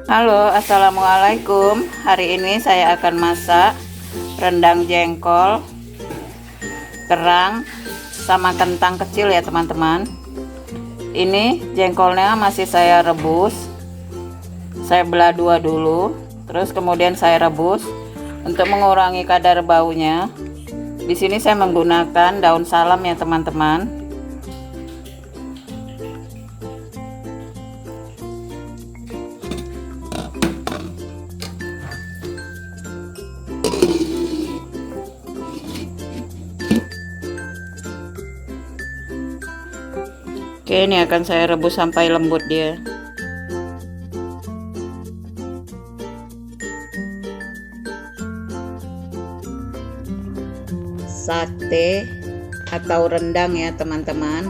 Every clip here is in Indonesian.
Halo, assalamualaikum. Hari ini saya akan masak rendang jengkol, kerang, sama kentang kecil ya teman-teman. Ini jengkolnya masih saya rebus. Saya belah dua dulu, terus kemudian saya rebus untuk mengurangi kadar baunya. Di sini saya menggunakan daun salam ya teman-teman. Oke, ini akan saya rebus sampai lembut dia. Sate atau rendang ya teman-teman.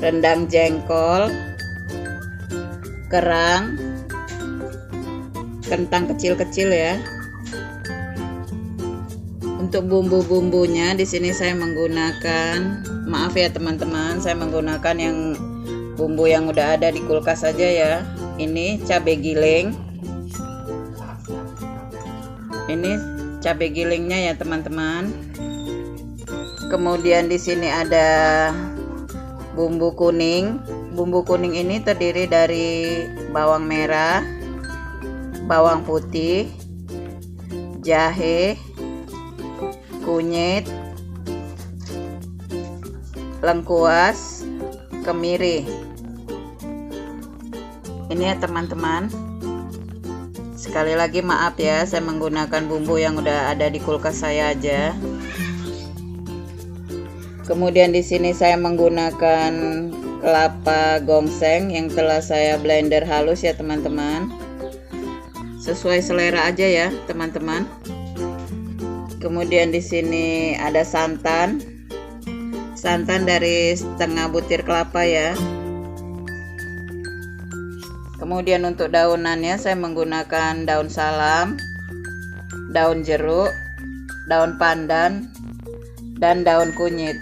Rendang jengkol, kerang, kentang kecil-kecil ya. Untuk bumbu-bumbunya di sini saya menggunakan, maaf ya teman-teman, saya menggunakan yang bumbu yang udah ada di kulkas saja ya. Ini cabai giling. Ini cabai gilingnya ya teman-teman. Kemudian di sini ada bumbu kuning. Bumbu kuning ini terdiri dari bawang merah, bawang putih, jahe, kunyit, lengkuas, kemiri. Ini ya teman-teman. Sekali lagi maaf ya, saya menggunakan bumbu yang udah ada di kulkas saya aja. Kemudian di sini saya menggunakan kelapa gongseng yang telah saya blender halus ya teman-teman. Sesuai selera aja ya teman-teman. Kemudian di sini ada santan dari setengah butir kelapa ya. Kemudian untuk daunannya saya menggunakan daun salam, daun jeruk, daun pandan, dan daun kunyit.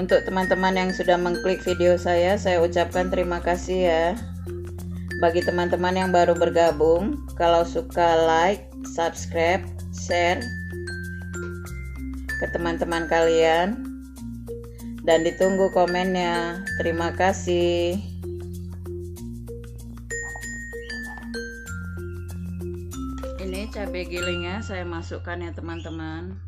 Untuk teman-teman yang sudah mengklik video saya ucapkan terima kasih ya. Bagi teman-teman yang baru bergabung, kalau suka like, subscribe, share ke teman-teman kalian, dan ditunggu komennya. Terima kasih. Ini cabai gilingnya saya masukkan ya teman-teman.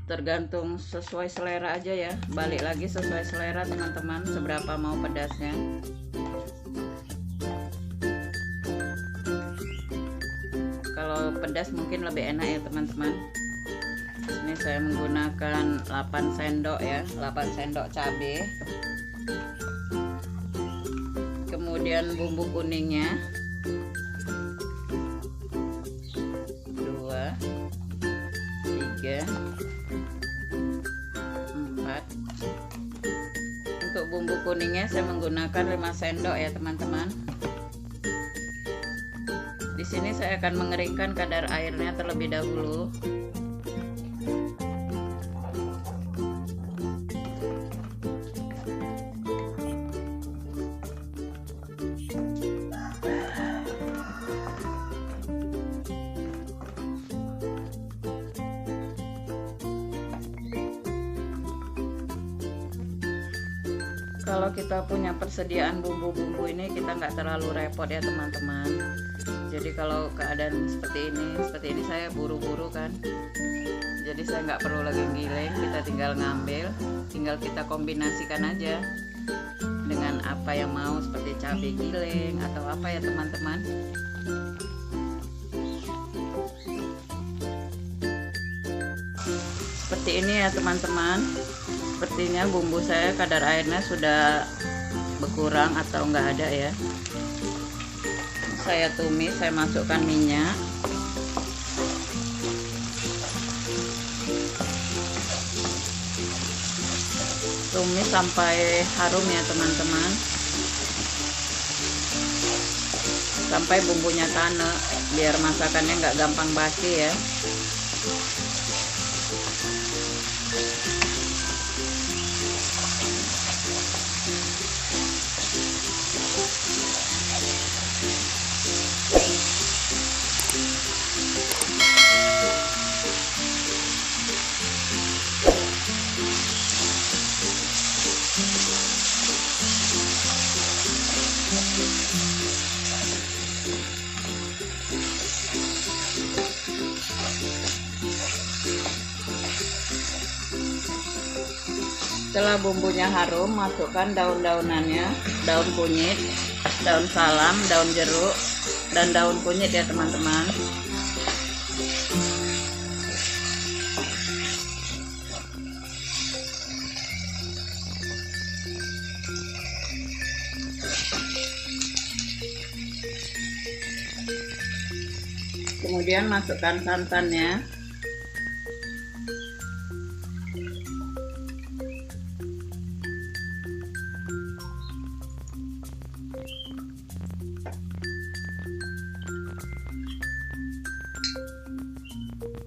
Tergantung sesuai selera aja ya. Balik lagi sesuai selera teman-teman, seberapa mau pedasnya. Kalau pedas mungkin lebih enak ya teman-teman. Ini saya menggunakan 8 sendok ya, 8 sendok cabai. Kemudian bumbu kuningnya 2, 3, 4. Untuk bumbu kuningnya saya menggunakan 5 sendok ya teman-teman. Di sini saya akan mengeringkan kadar airnya terlebih dahulu. Kalau kita punya persediaan bumbu-bumbu ini, kita nggak terlalu repot ya teman-teman. Jadi kalau keadaan seperti ini saya buru-buru kan, jadi saya nggak perlu lagi giling, kita tinggal ngambil, tinggal kita kombinasikan aja dengan apa yang mau, seperti cabai giling atau apa ya teman-teman. Seperti ini ya teman-teman. Sepertinya bumbu saya kadar airnya sudah berkurang atau enggak ada ya. Saya tumis, saya masukkan minyak. Tumis sampai harum ya teman-teman. Sampai bumbunya tanek, biar masakannya enggak gampang basi ya. Setelah bumbunya harum, masukkan daun-daunannya, daun kunyit, daun salam, daun jeruk, dan daun kunyit ya teman-teman. Kemudian masukkan santannya.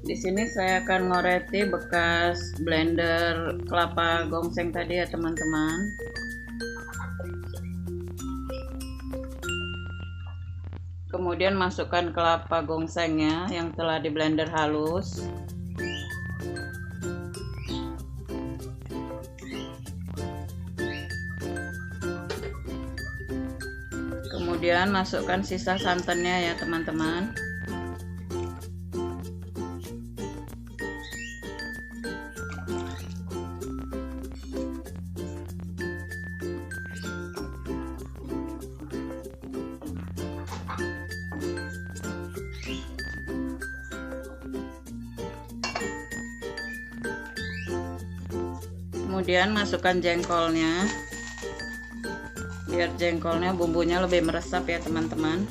Di sini saya akan ngoreti bekas blender kelapa gongseng tadi ya teman-teman. Kemudian masukkan kelapa gongsengnya yang telah di blender halus. Kemudian masukkan sisa santannya ya teman-teman. Kemudian masukkan jengkolnya, biar jengkolnya bumbunya lebih meresap ya teman-teman.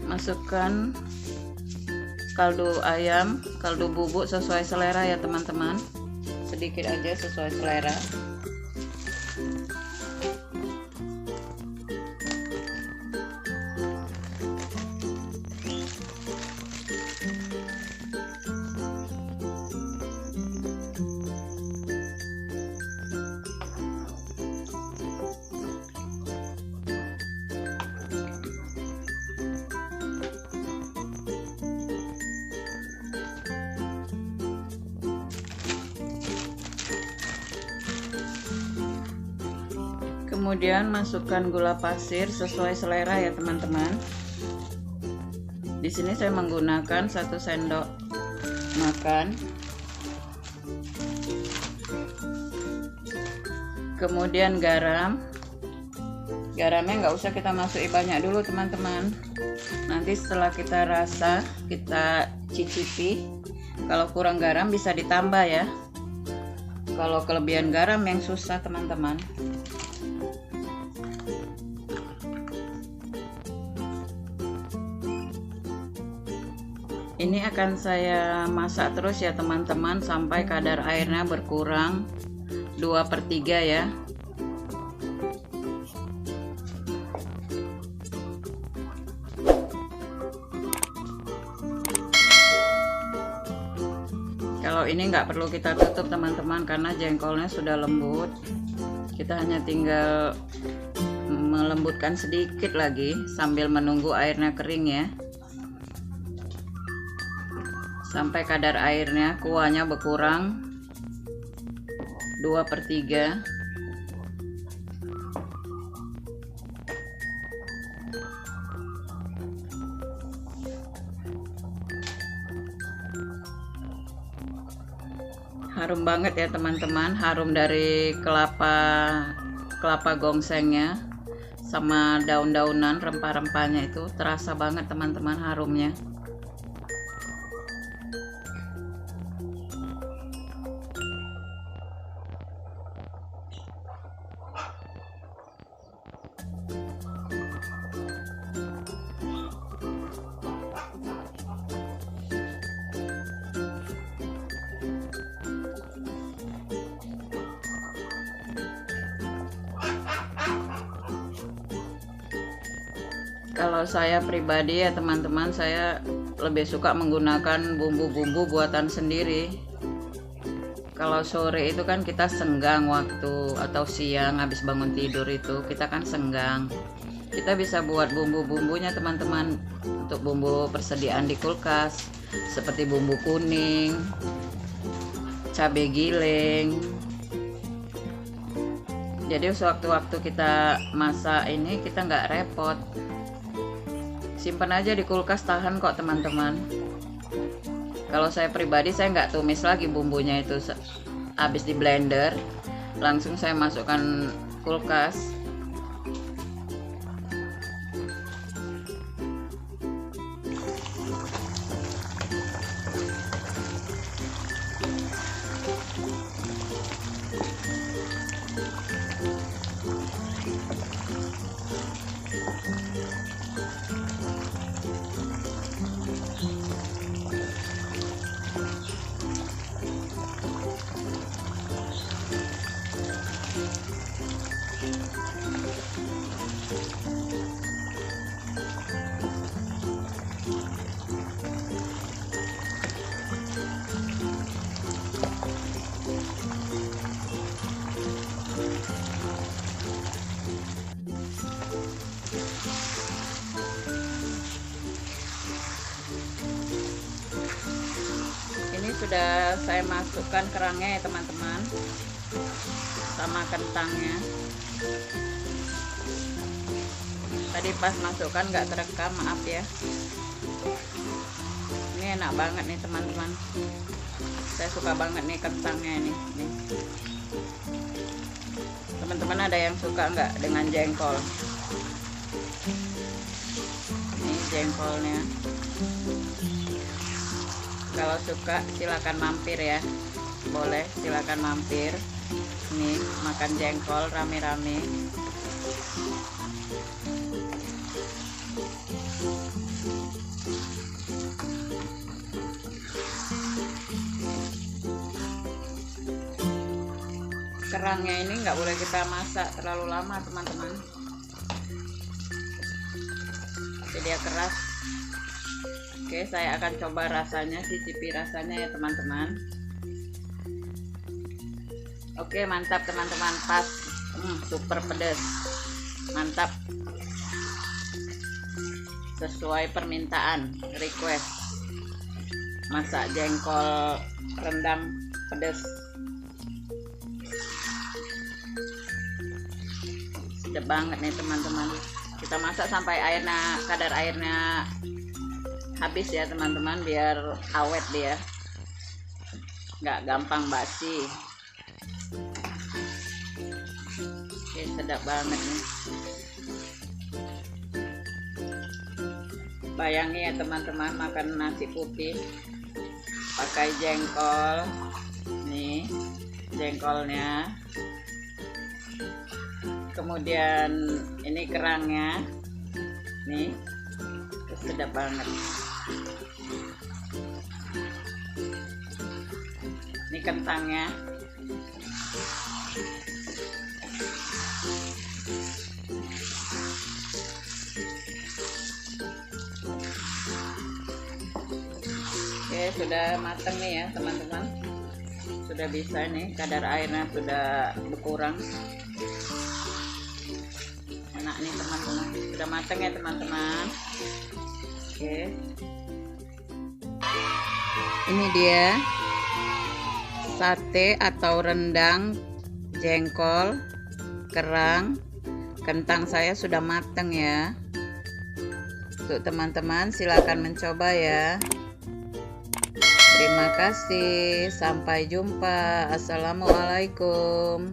Masukkan kaldu ayam, kaldu bubuk sesuai selera ya teman-teman, sedikit aja sesuai selera. Kemudian masukkan gula pasir sesuai selera ya teman-teman. Di sini saya menggunakan 1 sendok makan. Kemudian garam. Garamnya nggak usah kita masuki banyak dulu teman-teman. Nanti setelah kita rasa, kita cicipi. Kalau kurang garam bisa ditambah ya. Kalau kelebihan garam yang susah teman-teman. Ini akan saya masak terus ya teman-teman sampai kadar airnya berkurang 2/3 ya. Kalau ini nggak perlu kita tutup teman-teman karena jengkolnya sudah lembut. Kita hanya tinggal melembutkan sedikit lagi sambil menunggu airnya kering ya. Sampai kadar airnya, kuahnya berkurang 2/3. Harum banget ya teman-teman, harum dari kelapa gongsengnya sama daun-daunan rempah-rempahnya itu terasa banget teman-teman harumnya. Kalau saya pribadi ya teman-teman, saya lebih suka menggunakan bumbu-bumbu buatan sendiri. Kalau sore itu kan kita senggang waktu, atau siang habis bangun tidur itu kita kan senggang. Kita bisa buat bumbu-bumbunya teman-teman, untuk bumbu persediaan di kulkas seperti bumbu kuning, cabai giling. Jadi sewaktu-waktu kita masak ini kita nggak repot, simpan aja di kulkas, tahan kok teman-teman. Kalau saya pribadi saya nggak tumis lagi bumbunya, itu habis di blender langsung saya masukkan kulkas. Sudah saya masukkan kerangnya ya teman-teman, sama kentangnya. Tadi pas masukkan nggak terekam, maaf ya. Ini enak banget nih teman-teman, saya suka banget nih kentangnya nih. Teman-teman ada yang suka nggak dengan jengkol? Ini jengkolnya. Kalau suka silakan mampir ya, boleh silakan mampir. Nih makan jengkol rame-rame. Kerangnya ini nggak boleh kita masak terlalu lama teman-teman, jadi dia keras. Oke, saya akan coba rasanya, cicipi rasanya ya teman-teman. Oke, mantap teman-teman, pas, super pedas, mantap, sesuai permintaan, request, masak jengkol rendang pedas. Sedap banget nih teman-teman. Kita masak sampai kadar airnya habis ya teman-teman, biar awet dia, nggak gampang basi. Oke, sedap banget nih. Bayangin ya teman-teman, makan nasi putih pakai jengkol. Nih jengkolnya, kemudian ini kerangnya nih, sedap banget. Ini kentangnya. Oke, sudah matang nih ya teman-teman, sudah bisa nih, kadar airnya sudah berkurang. Enak nih teman-teman, sudah matang ya teman-teman. Oke, ini dia sate atau rendang jengkol, kerang, kentang saya sudah matang ya. Untuk teman-teman silakan mencoba ya. Terima kasih, sampai jumpa. Assalamualaikum.